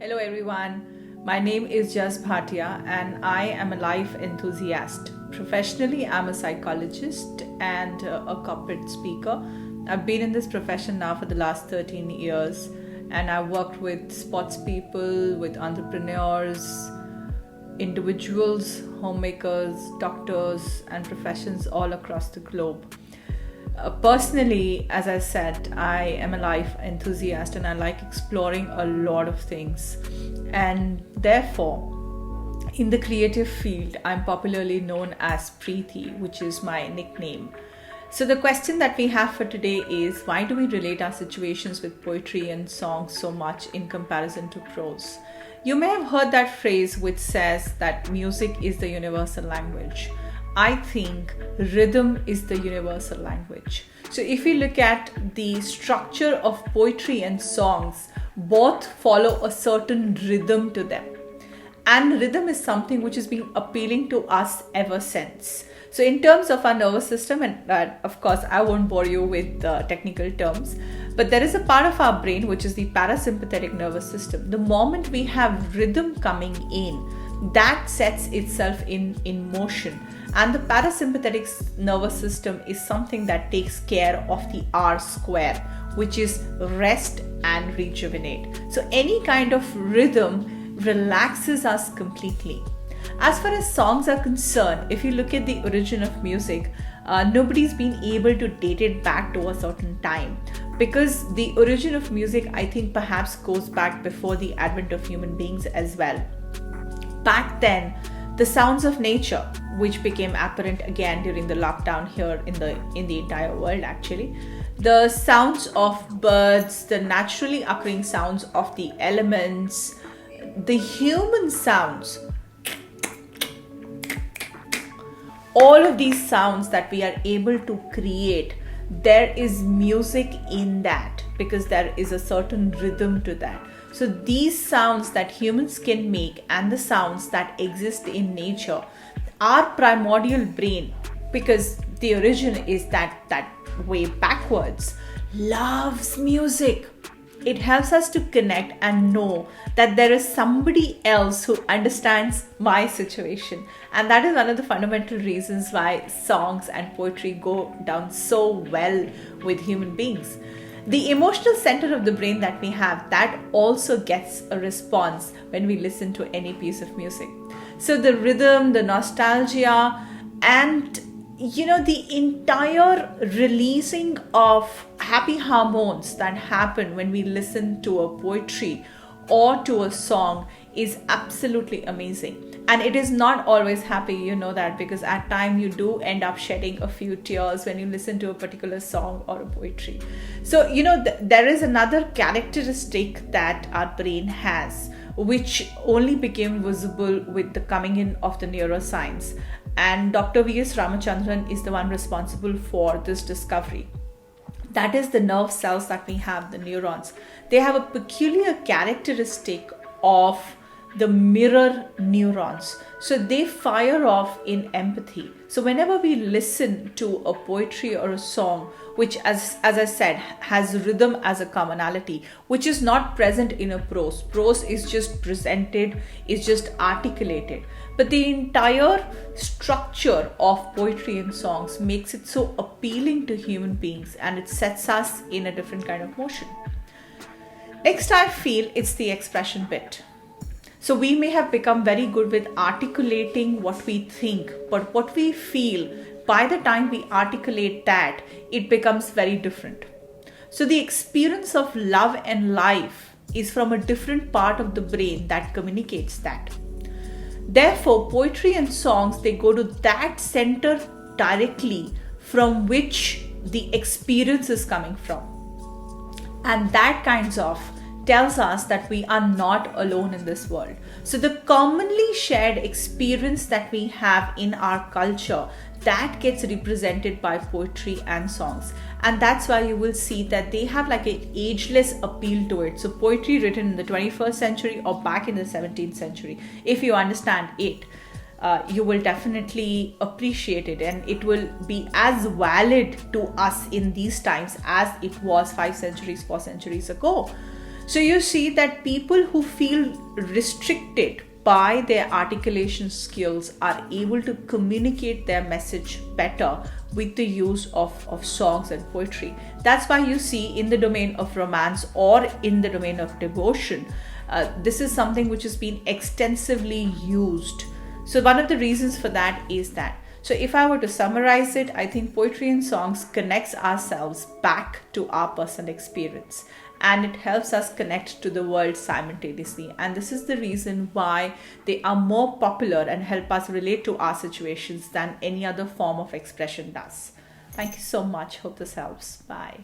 Hello everyone, my name is Jas Bhatia and I am a life enthusiast. Professionally, I'm a psychologist and a corporate speaker. I've been in this profession now for the last 13 years and I've worked with sports people, with entrepreneurs, individuals, homemakers, doctors, and professions all across the globe. Personally, as I said, I am a life enthusiast and I like exploring a lot of things. And therefore, in the creative field, I'm popularly known as Preeti, which is my nickname. So, the question that we have for today is, why do we relate our situations with poetry and songs so much in comparison to prose? You may have heard that phrase which says that music is the universal language. I think rhythm is the universal language. So if you look at the structure of poetry and songs, both follow a certain rhythm to them. And rhythm is something which has been appealing to us ever since. So in terms of our nervous system, and of course I won't bore you with technical terms, but there is a part of our brain which is the parasympathetic nervous system. The moment we have rhythm coming in, that sets itself in motion. And the parasympathetic nervous system is something that takes care of the R square, which is rest and rejuvenate. So any kind of rhythm relaxes us completely. As far as songs are concerned, if you look at the origin of music, nobody's been able to date it back to a certain time, because the origin of music, I think, perhaps goes back before the advent of human beings as well. Back then, the sounds of nature, which became apparent again during the lockdown here in the entire world actually, the sounds of birds, the naturally occurring sounds of the elements, the human sounds, all of these sounds that we are able to create, there is music in that because there is a certain rhythm to that. So these sounds that humans can make and the sounds that exist in nature, our primordial brain, because the origin is that way backwards, loves music. It helps us to connect and know that there is somebody else who understands my situation. And that is one of the fundamental reasons why songs and poetry go down so well with human beings. The emotional center of the brain that we have, that also gets a response when we listen to any piece of music. So the rhythm, the nostalgia, and the entire releasing of happy hormones that happen when we listen to a poetry or to a song is absolutely amazing. And it is not always happy, you know that, because at times you do end up shedding a few tears when you listen to a particular song or a poetry. So, there is another characteristic that our brain has, which only became visible with the coming in of the neuroscience. And Dr. V.S. Ramachandran is the one responsible for this discovery. That is the nerve cells that we have, the neurons. They have a peculiar characteristic of the mirror neurons. So they fire off in empathy. So whenever we listen to a poetry or a song, which as I said, has rhythm as a commonality, which is not present in a prose. Prose is just presented, is just articulated. But the entire structure of poetry and songs makes it so appealing to human beings, and it sets us in a different kind of motion. Next, I feel it's the expression bit. So we may have become very good with articulating what we think, but what we feel, by the time we articulate that, it becomes very different. So the experience of love and life is from a different part of the brain that communicates that. Therefore, poetry and songs, they go to that center directly from which the experience is coming from. And that kinds of tells us that we are not alone in this world. So the commonly shared experience that we have in our culture, that gets represented by poetry and songs. And that's why you will see that they have like an ageless appeal to it. So poetry written in the 21st century or back in the 17th century, if you understand it, you will definitely appreciate it, and it will be as valid to us in these times as it was 4 centuries ago. So you see that people who feel restricted by their articulation skills are able to communicate their message better with the use of songs and poetry. That's why you see in the domain of romance or in the domain of devotion, this is something which has been extensively used. So one of the reasons for that is that. So if I were to summarize it, I think poetry and songs connects ourselves back to our personal experience, and it helps us connect to the world simultaneously. And this is the reason why they are more popular and help us relate to our situations than any other form of expression does. Thank you so much. Hope this helps. Bye.